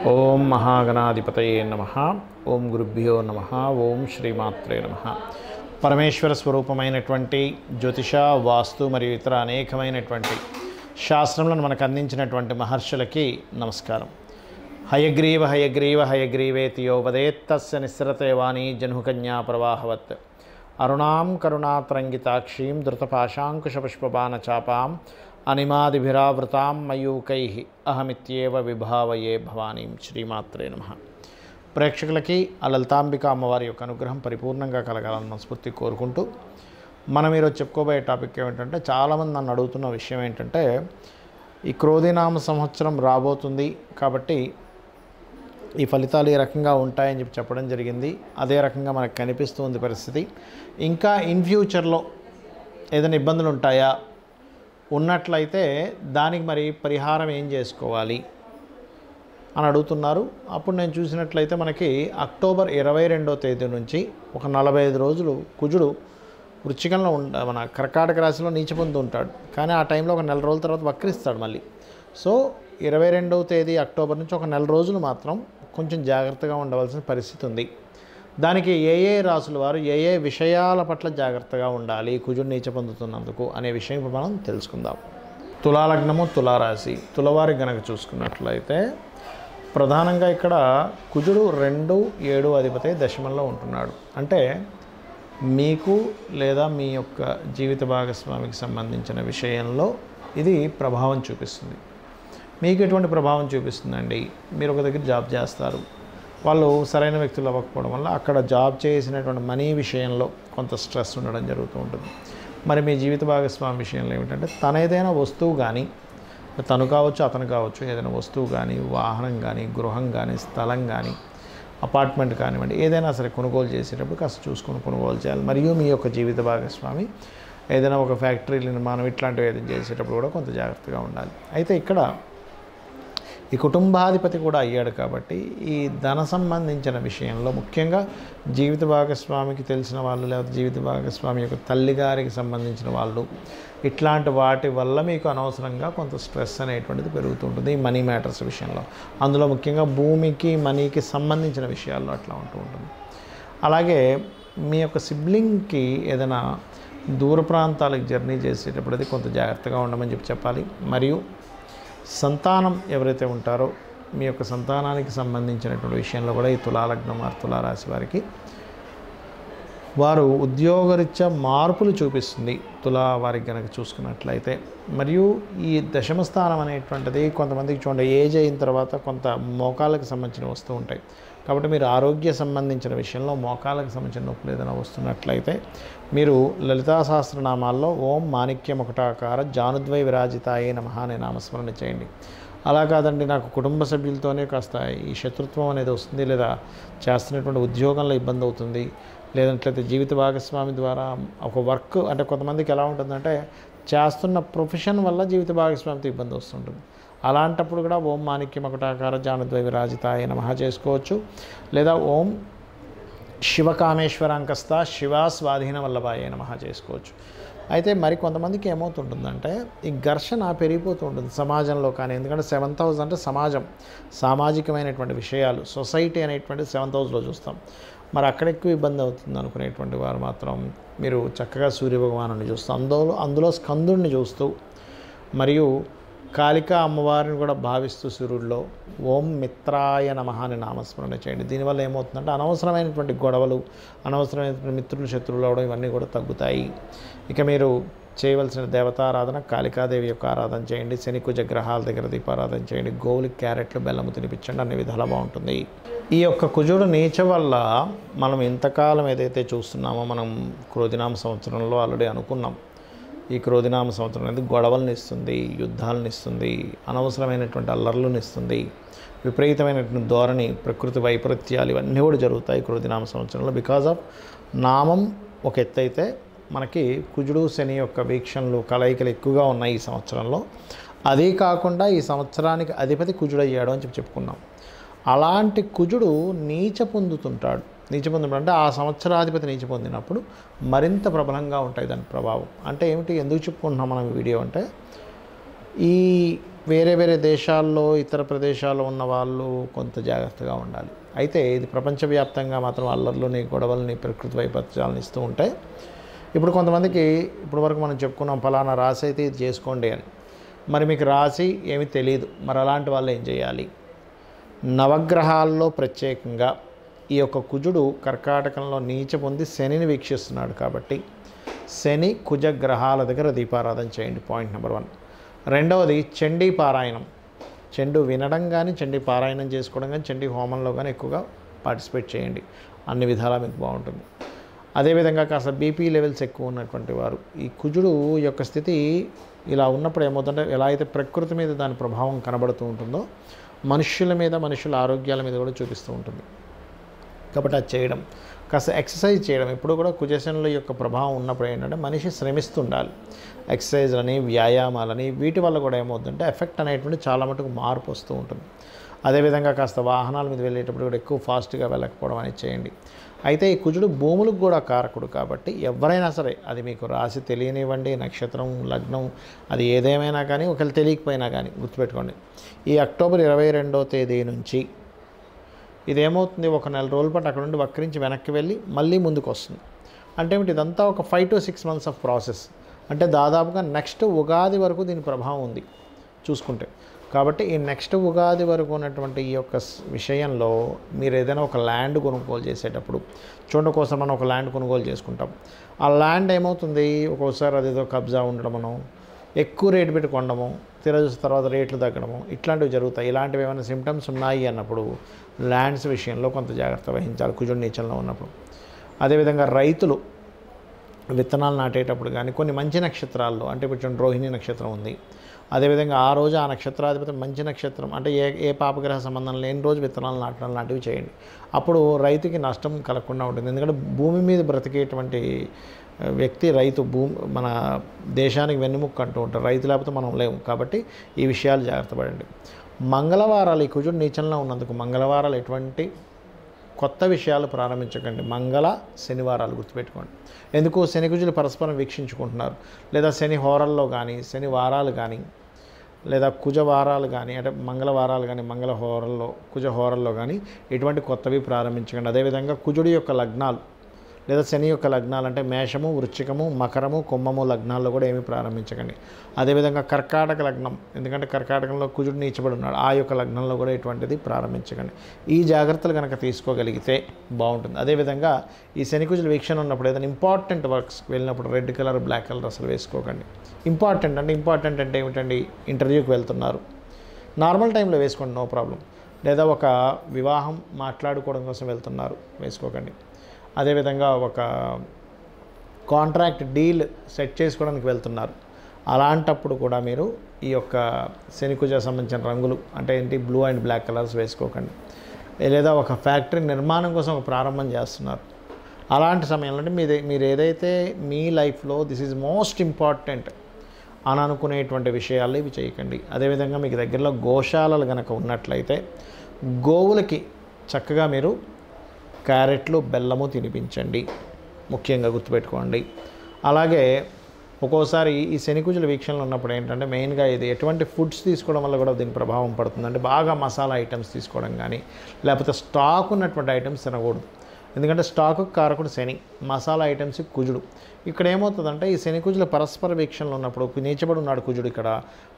ఓం మహాగణాధిపతయే నమః. ఓం గురుభ్యో నమః. ఓం శ్రీమాత్రే నమః. పరమేశ్వర స్వరూపమైనటువంటి జ్యోతిష, వాస్తు మరియు ఇతర అనేకమైనటువంటి శాస్త్రములను మనకు అందించినటువంటి మహర్షులకి నమస్కారం. హయగ్రీవ హయగ్రీవ హయగ్రీవేతి యో వదేత్తస్య నిస్సరతే వాణి జహ్నుకన్యా ప్రవాహవత్. అరుణాం కరుణాతరంగితాక్షీం ధృతపాశాంకుశపుష్పబాణచాపాం అనిమాదిభిరావృతాం మయూకైః అహమిత్యేవ విభావయే భవానీం. శ్రీమాత్రే నమః. ప్రేక్షకులకి ఆ లలితాంబిక అమ్మవారి యొక్క అనుగ్రహం పరిపూర్ణంగా కలగాలని మనస్ఫూర్తి కోరుకుంటూ మనం ఈరోజు చెప్పుకోబోయే టాపిక్ ఏమిటంటే, చాలామంది నన్ను అడుగుతున్న విషయం ఏంటంటే, ఈ క్రోధినామ సంవత్సరం రాబోతుంది కాబట్టి ఈ ఫలితాలు ఈ రకంగా ఉంటాయని చెప్పడం జరిగింది. అదే రకంగా మనకు కనిపిస్తుంది పరిస్థితి. ఇంకా ఇన్ ఫ్యూచర్లో ఏదైనా ఇబ్బందులు ఉంటాయా, ఉన్నట్లయితే దానికి మరి పరిహారం ఏం చేసుకోవాలి అని అడుగుతున్నారు. అప్పుడు నేను చూసినట్లయితే మనకి అక్టోబర్ 22వ తేదీ నుంచి ఒక 45 రోజులు కుజుడు వృశ్చికంలో మన కర్కాటక రాశిలో నీచపొంది ఉంటాడు. కానీ ఆ టైంలో ఒక నెల రోజుల తర్వాత వక్రిస్తాడు మళ్ళీ. సో 22వ తేదీ అక్టోబర్ నుంచి ఒక నెల రోజులు మాత్రం కొంచెం జాగ్రత్తగా ఉండవలసిన పరిస్థితి ఉంది. దానికి ఏ రాసుల వారు ఏ విషయాల పట్ల జాగ్రత్తగా ఉండాలి కుజుడు నీచ పొందుతున్నందుకు అనే విషయం ఇప్పుడు మనం తెలుసుకుందాం. తులాలగ్నము, తులారాశి, తులవారి గనక చూసుకున్నట్లయితే ప్రధానంగా ఇక్కడ కుజుడు 2, 7 అధిపతి దశమంలో ఉంటున్నాడు. అంటే మీకు లేదా మీ యొక్క జీవిత భాగస్వామికి సంబంధించిన విషయంలో ఇది ప్రభావం చూపిస్తుంది. మీకు ఎటువంటి ప్రభావం చూపిస్తుందండి? మీరు ఒక దగ్గర జాబ్ చేస్తారు, వాళ్ళు సరైన వ్యక్తులు అవ్వకపోవడం వల్ల అక్కడ జాబ్ చేసినటువంటి మనీ విషయంలో కొంత స్ట్రెస్ ఉండడం జరుగుతూ ఉంటుంది. మరి మీ జీవిత భాగస్వామి విషయంలో ఏమిటంటే, తన ఏదైనా వస్తువు కానీ, తను కావచ్చు అతను కావచ్చు, ఏదైనా వస్తువు కానీ, వాహనం కానీ, గృహం కానీ, స్థలం కానీ, అపార్ట్మెంట్ కానివ్వండి, ఏదైనా సరే కొనుగోలు చేసేటప్పుడు కాస్త చూసుకొని కొనుగోలు చేయాలి. మరియు మీ యొక్క జీవిత భాగస్వామి ఏదైనా ఒక ఫ్యాక్టరీ నిర్మాణం ఇట్లాంటివి ఏదైనా చేసేటప్పుడు కూడా కొంత జాగ్రత్తగా ఉండాలి. అయితే ఇక్కడ ఈ కుటుంబాధిపతి కూడా అయ్యాడు కాబట్టి ఈ ధన సంబంధించిన విషయంలో ముఖ్యంగా జీవిత భాగస్వామికి తెలిసిన వాళ్ళు, లేదా జీవిత భాగస్వామి యొక్క తల్లిగారికి సంబంధించిన వాళ్ళు, ఇట్లాంటి వాటి వల్ల మీకు అనవసరంగా కొంత స్ట్రెస్ అనేటువంటిది పెరుగుతుంటుంది ఈ మనీ మ్యాటర్స్ విషయంలో. అందులో ముఖ్యంగా భూమికి, మనీకి సంబంధించిన విషయాల్లో అట్లా ఉంటూ ఉంటుంది. అలాగే మీ యొక్క సిబ్లింగ్కి ఏదైనా దూర ప్రాంతాలకు జర్నీ చేసేటప్పుడు అది కొంత జాగ్రత్తగా ఉండమని చెప్పాలి. మరియు సంతానం ఎవరైతే ఉంటారో మీ యొక్క సంతానానికి సంబంధించినటువంటి విషయంలో కూడా ఈ తులాలగ్నం వారు, తులారాశి వారికి వారు ఉద్యోగరీత్యా మార్పులు చూపిస్తుంది తులా వారికి కనుక చూసుకున్నట్లయితే. మరియు ఈ దశమ స్థానం అనేటువంటిది కొంతమందికి చూడండి, ఏజ్ అయిన తర్వాత కొంత మోకాళ్ళకి సంబంధించిన వస్తూ ఉంటాయి. కాబట్టి మీరు ఆరోగ్య సంబంధించిన విషయంలో మోకాళ్ళకి సంబంధించిన నొప్పులు ఏదైనా వస్తున్నట్లయితే మీరు లలితా సహస్రనామాల్లో ఓం మాణిక్యం ఒకటాకార జానుద్వై విరాజితాయే నమః అనే నామస్మరణ చేయండి. అలా కాదండి, నాకు కుటుంబ సభ్యులతోనే కాస్త ఈ శత్రుత్వం అనేది వస్తుంది, లేదా చేస్తున్నటువంటి ఉద్యోగంలో ఇబ్బంది అవుతుంది, లేదంట్లయితే జీవిత భాగస్వామి ద్వారా ఒక వర్క్, అంటే కొంతమందికి ఎలా ఉంటుందంటే చేస్తున్న ప్రొఫెషన్ వల్ల జీవిత భాగస్వామితో ఇబ్బంది వస్తుంటుంది. అలాంటప్పుడు కూడా ఓం మాణిక్యం ఒకటాకార జానుద్వై విరాజితాయ నమః చేసుకోవచ్చు. లేదా ఓం శివకామేశ్వరాంకస్త శివా స్వాధీన వల్లభాయ నమః చేసుకోవచ్చు. అయితే మరి కొంతమందికి ఏమవుతుంటుందంటే ఈ ఘర్షణ పెరిగిపోతూ ఉంటుంది సమాజంలో. కానీ ఎందుకంటే 7th హౌస్ అంటే సమాజం, సామాజికమైనటువంటి విషయాలు, సొసైటీ అనేటువంటి 7th హౌస్లో చూస్తాం. మరి అక్కడ ఎక్కువ ఇబ్బంది అవుతుంది అనుకునేటువంటి వారు మాత్రం మీరు చక్కగా సూర్యభగవాను చూస్తూ, అందులో స్కందుడిని చూస్తూ, మరియు కాళికా అమ్మవారిని కూడా భావిస్తూ సూర్యుడిలో ఓం మిత్రాయ నమః అని నామస్మరణ చేయండి. దీనివల్ల ఏమవుతుందంటే అనవసరమైనటువంటి గొడవలు, అనవసరమైనటువంటి మిత్రులు, శత్రువులు అవడం ఇవన్నీ కూడా తగ్గుతాయి. ఇక మీరు చేయవలసిన దేవతారాధన కాళికాదేవి యొక్క ఆరాధన చేయండి. శని కుజ గ్రహాల దగ్గర దీపారాధన చేయండి. గోవులకి క్యారెట్లు, బెల్లము తినిపించండి. అన్ని విధాలా బాగుంటుంది. ఈ యొక్క కుజుడు నీచ వల్ల మనం ఇంతకాలం ఏదైతే చూస్తున్నామో, మనం క్రోధినామ సంవత్సరంలో ఆల్రెడీ అనుకున్నాం, ఈ క్రోధినామ సంవత్సరం అనేది గొడవలను ఇస్తుంది, యుద్ధాలను ఇస్తుంది, అనవసరమైనటువంటి అల్లర్లను ఇస్తుంది, విపరీతమైనటువంటి ధోరణి, ప్రకృతి వైపరీత్యాలు ఇవన్నీ కూడా జరుగుతాయి క్రోధినామ సంవత్సరంలో. బికాజ్ ఆఫ్ నామం ఒక ఎత్తు అయితే మనకి కుజుడు శని యొక్క వీక్షణలు, కలయికలు ఎక్కువగా ఉన్నాయి ఈ సంవత్సరంలో. అదే కాకుండా ఈ సంవత్సరానికి అధిపతి కుజుడు అయ్యాడు అని చెప్పుకున్నాం. అలాంటి కుజుడు నీచ పొందుతుంటాడు. నీచ పొందడం అంటే ఆ సంవత్సరాధిపతి నీచ పొందినప్పుడు మరింత ప్రబలంగా ఉంటాయి దాని ప్రభావం. అంటే ఏమిటి, ఎందుకు చెప్పుకుంటున్నాం మనం ఈ వీడియో అంటే, ఈ వేరే వేరే దేశాల్లో ఇతర ప్రదేశాల్లో ఉన్న వాళ్ళు కొంత జాగ్రత్తగా ఉండాలి. అయితే ఇది ప్రపంచవ్యాప్తంగా మాత్రం అల్లర్లని గొడవలని ప్రకృతి వైపత్యాలను ఇస్తూ ఉంటాయి. ఇప్పుడు కొంతమందికి ఇప్పుడు వరకు మనం చెప్పుకున్నాం ఫలానా రాశి అయితే ఇది చేసుకోండి అని. మరి మీకు రాశి ఏమీ తెలియదు, మరి అలాంటి వాళ్ళు ఏం చేయాలి? నవగ్రహాల్లో ప్రత్యేకంగా ఈ యొక్క కుజుడు కర్కాటకంలో నీచ పొంది శనిని వీక్షిస్తున్నాడు కాబట్టి శని కుజ గ్రహాల దగ్గర దీపారాధన చేయండి. Point number 1. రెండవది చండీ పారాయణం. చెండు వినడం కానీ చండీ పారాయణం చేసుకోవడం కానీ చండీ హోమంలో కానీ ఎక్కువగా పార్టిసిపేట్ చేయండి. అన్ని విధాలా మీకు బాగుంటుంది. అదేవిధంగా కాస్త బీపీ లెవెల్స్ ఎక్కువ ఉన్నటువంటి వారు ఈ కుజుడు యొక్క స్థితి ఇలా ఉన్నప్పుడు ఏమవుతుందంటే ఎలా అయితే ప్రకృతి మీద దాని ప్రభావం కనబడుతూ ఉంటుందో మనుష్యుల మీద మనుషుల ఆరోగ్యాల మీద కూడా చూపిస్తూ ఉంటుంది. కాబట్టి అది చేయడం, కాస్త ఎక్సర్సైజ్ చేయడం. ఇప్పుడు కూడా కుజశనుల యొక్క ప్రభావం ఉన్నప్పుడు ఏంటంటే మనిషి శ్రమిస్తుండాలి. ఎక్సర్సైజ్లని వ్యాయామాలని వీటి వల్ల కూడా ఏమవుతుందంటే ఎఫెక్ట్ అనేటువంటి చాలా మటుకు మార్పు వస్తూ ఉంటుంది. అదేవిధంగా కాస్త వాహనాల మీద వెళ్ళేటప్పుడు కూడా ఎక్కువ ఫాస్ట్గా వెళ్ళకపోవడం అనేది చేయండి. అయితే ఈ కుజుడు భూములకు కూడా కారకుడు కాబట్టి ఎవరైనా సరే అది మీకు రాశి తెలియనివ్వండి, నక్షత్రం, లగ్నం, అది ఏదేమైనా కానీ ఒకవేళ తెలియకపోయినా కానీ గుర్తుపెట్టుకోండి. ఈ అక్టోబర్ 22వ తేదీ నుంచి ఇదేమవుతుంది, ఒక నెల రోజుల పాటు అక్కడ నుండి వక్రించి వెనక్కి వెళ్ళి మళ్ళీ ముందుకు వస్తుంది. అంటే ఇదంతా ఒక 5 to 6 months ఆఫ్ ప్రాసెస్. అంటే దాదాపుగా నెక్స్ట్ ఉగాది వరకు దీని ప్రభావం ఉంది చూసుకుంటే. కాబట్టి ఈ నెక్స్ట్ ఉగాది వరకు ఉన్నటువంటి ఈ యొక్క విషయంలో మీరు ఏదైనా ఒక ల్యాండ్ కొనుగోలు చేసేటప్పుడు చూడండి, కోసం మనం ఒక ల్యాండ్ కొనుగోలు చేసుకుంటాం. ఆ ల్యాండ్ ఏమవుతుంది, ఒక్కోసారి అదేదో కబ్జా ఉండడమనో ఎక్కువ రేటు పెట్టి కొనడము, చూసిన తర్వాత రేట్లు తగ్గడము ఇట్లాంటివి జరుగుతాయి. ఇలాంటివి ఏమైనా సిమ్టమ్స్ ఉన్నాయి అన్నప్పుడు ల్యాండ్స్ విషయంలో కొంత జాగ్రత్త వహించాలి కుజుడు నీచంలో ఉన్నప్పుడు. అదేవిధంగా రైతులు విత్తనాలు నాటేటప్పుడు కానీ కొన్ని మంచి నక్షత్రాల్లో, అంటే ఇప్పుడు రోహిణి నక్షత్రం ఉంది, అదేవిధంగా ఆ రోజు ఆ నక్షత్రాధిపతి మంచి నక్షత్రం అంటే ఏ పాపగ్రహ సంబంధం లేని రోజు విత్తనాలు నాటడం లాంటివి చేయండి. అప్పుడు రైతుకి నష్టం కలగకుండా ఉంటుంది. ఎందుకంటే భూమి మీద బ్రతికేటువంటి వ్యక్తి రైతు, మన దేశానికి వెన్నెముక్క అంటూ ఉంటారు. రైతు లేకపోతే మనం లేము. కాబట్టి ఈ విషయాలు జాగ్రత్త పడండి. మంగళవారాలు ఈ కుజుడు నీచంలో ఉన్నందుకు మంగళవారాలు ఎటువంటి కొత్త విషయాలు ప్రారంభించకండి. మంగళ శనివారాలు గుర్తుపెట్టుకోండి. ఎందుకు, శని కుజులు పరస్పరం వీక్షించుకుంటున్నారు. లేదా శని హోరల్లో కానీ శని వారాలు కానీ లేదా కుజ వారాలు కానీ అంటే మంగళవారాలు కానీ మంగళ హోరల్లో కుజ హోరల్లో కానీ ఎటువంటి కొత్తవి ప్రారంభించకండి. అదేవిధంగా కుజుడి యొక్క లగ్నాలు లేదా శని యొక్క లగ్నాలు అంటే మేషము, వృశ్చికము, మకరము, కుంభము లగ్నాల్లో కూడా ఏమీ ప్రారంభించకండి. అదేవిధంగా కర్కాటక లగ్నం, ఎందుకంటే కర్కాటకంలో కుజుడు నీచబడి ఉన్నాడు, ఆ యొక్క లగ్నంలో కూడా ఎటువంటిది ప్రారంభించకండి. ఈ జాగ్రత్తలు కనుక తీసుకోగలిగితే బాగుంటుంది. అదేవిధంగా ఈ శని కుజుల వీక్షణ ఉన్నప్పుడు ఏదైనా ఇంపార్టెంట్ వర్క్స్ వెళ్ళినప్పుడు రెడ్ కలర్, బ్లాక్ కలర్ అసలు వేసుకోకండి. ఇంపార్టెంట్ అంటే ఏమిటండి, ఇంటర్వ్యూకి వెళ్తున్నారు, నార్మల్ టైంలో వేసుకోండి, నో ప్రాబ్లం. లేదా ఒక వివాహం మాట్లాడుకోవడం కోసం వెళ్తున్నారు, వేసుకోకండి. అదేవిధంగా ఒక కాంట్రాక్ట్ డీల్ సెట్ చేసుకోవడానికి వెళ్తున్నారు, అలాంటప్పుడు కూడా మీరు ఈ యొక్క శనికుజ సంబంధించిన రంగులు అంటే ఏంటి, బ్లూ అండ్ బ్లాక్ కలర్స్ వేసుకోకండి. లేదా ఒక ఫ్యాక్టరీ నిర్మాణం కోసం ఒక ప్రారంభం చేస్తున్నారు, అలాంటి సమయంలో అంటే మీరు ఏదైతే మీ లైఫ్లో దిస్ ఈజ్ మోస్ట్ ఇంపార్టెంట్ అని అనుకునేటువంటి విషయాలు ఇవి చేయకండి. అదేవిధంగా మీకు దగ్గరలో గోశాలలు కనుక ఉన్నట్లయితే గోవులకి చక్కగా మీరు క్యారెట్లు, బెల్లము తినిపించండి, ముఖ్యంగా గుర్తుపెట్టుకోండి. అలాగే ఒక్కోసారి ఈ శనికుజుల వీక్షణలు ఉన్నప్పుడు ఏంటంటే మెయిన్గా ఇది ఎటువంటి ఫుడ్స్ తీసుకోవడం వల్ల కూడా దీని ప్రభావం పడుతుంది. అంటే బాగా మసాలా ఐటమ్స్ తీసుకోవడం కానీ లేకపోతే స్టాక్ ఉన్నటువంటి ఐటమ్స్ తినకూడదు. ఎందుకంటే స్టాకు కారకుడు శని, మసాలా ఐటమ్స్ కుజుడు. ఇక్కడ ఏమవుతుందంటే ఈ శని కుజుల పరస్పర వీక్షణలు ఉన్నప్పుడు నీచబడి ఉన్నాడు కుజుడు, ఇక్కడ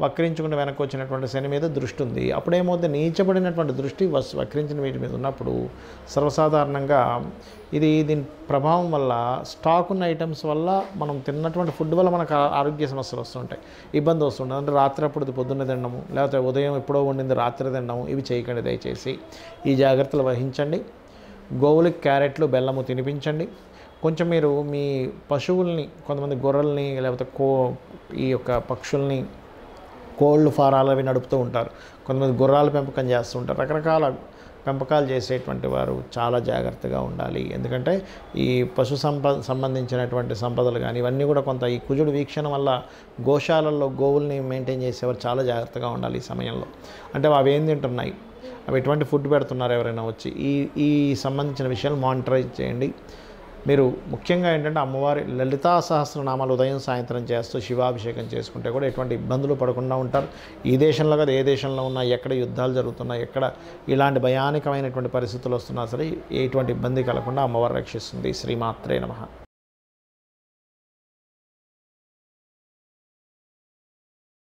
వక్రించుకుని వెనక్కి వచ్చినటువంటి శని మీద దృష్టి ఉంది. అప్పుడు ఏమవుతుంది, నీచబడినటువంటి దృష్టి వక్రించిన వీటి మీద ఉన్నప్పుడు సర్వసాధారణంగా దీని ప్రభావం వల్ల స్టాక్ ఉన్న ఐటమ్స్ వల్ల మనం తిన్నటువంటి ఫుడ్ వల్ల మనకు ఆరోగ్య సమస్యలు వస్తుంటాయి, ఇబ్బంది వస్తుంటుంది. అంటే రాత్రి అప్పుడు పొద్దున్నే తినడము లేకపోతే ఉదయం ఎప్పుడో వండింది రాత్రి తినడము ఇవి చేయకండి. దయచేసి ఈ జాగ్రత్తలు వహించండి. గోవులకి క్యారెట్లు, బెల్లము తినిపించండి. కొంచెం మీరు మీ పశువుల్ని, కొంతమంది గొర్రెల్ని లేకపోతే ఈ యొక్క పక్షుల్ని, కోళ్ళు ఫారాలు అవి నడుపుతూ ఉంటారు, కొంతమంది గుర్రాల పెంపకం చేస్తూ ఉంటారు. రకరకాల పెంపకాలు చేసేటువంటి వారు చాలా జాగ్రత్తగా ఉండాలి. ఎందుకంటే ఈ పశు సంబంధించినటువంటి సంపదలు కానీ ఇవన్నీ కూడా కొంత ఈ కుజుడు వీక్షణ వల్ల గోశాలల్లో గోవుల్ని మెయింటైన్ చేసేవారు చాలా జాగ్రత్తగా ఉండాలి ఈ సమయంలో. అంటే అవి ఏం తింటున్నాయి, అవి ఎటువంటి ఫుడ్ పెడుతున్నారు, ఎవరైనా వచ్చి ఈ సంబంధించిన విషయాలు మానిటరైజ్ చేయండి. మీరు ముఖ్యంగా ఏంటంటే అమ్మవారి లలితా సహస్రనామాలు ఉదయం సాయంత్రం చేస్తూ శివాభిషేకం చేసుకుంటే కూడా ఎటువంటి ఇబ్బందులు పడకుండా ఉంటారు. ఈ దేశంలో కదా ఏ దేశంలో ఉన్నా, ఎక్కడ యుద్ధాలు జరుగుతున్నా, ఎక్కడ ఇలాంటి భయానకమైనటువంటి పరిస్థితులు వస్తున్నా సరే ఎటువంటి ఇబ్బంది కలగకుండా అమ్మవారు రక్షిస్తుంది. శ్రీమాత్రే నమః.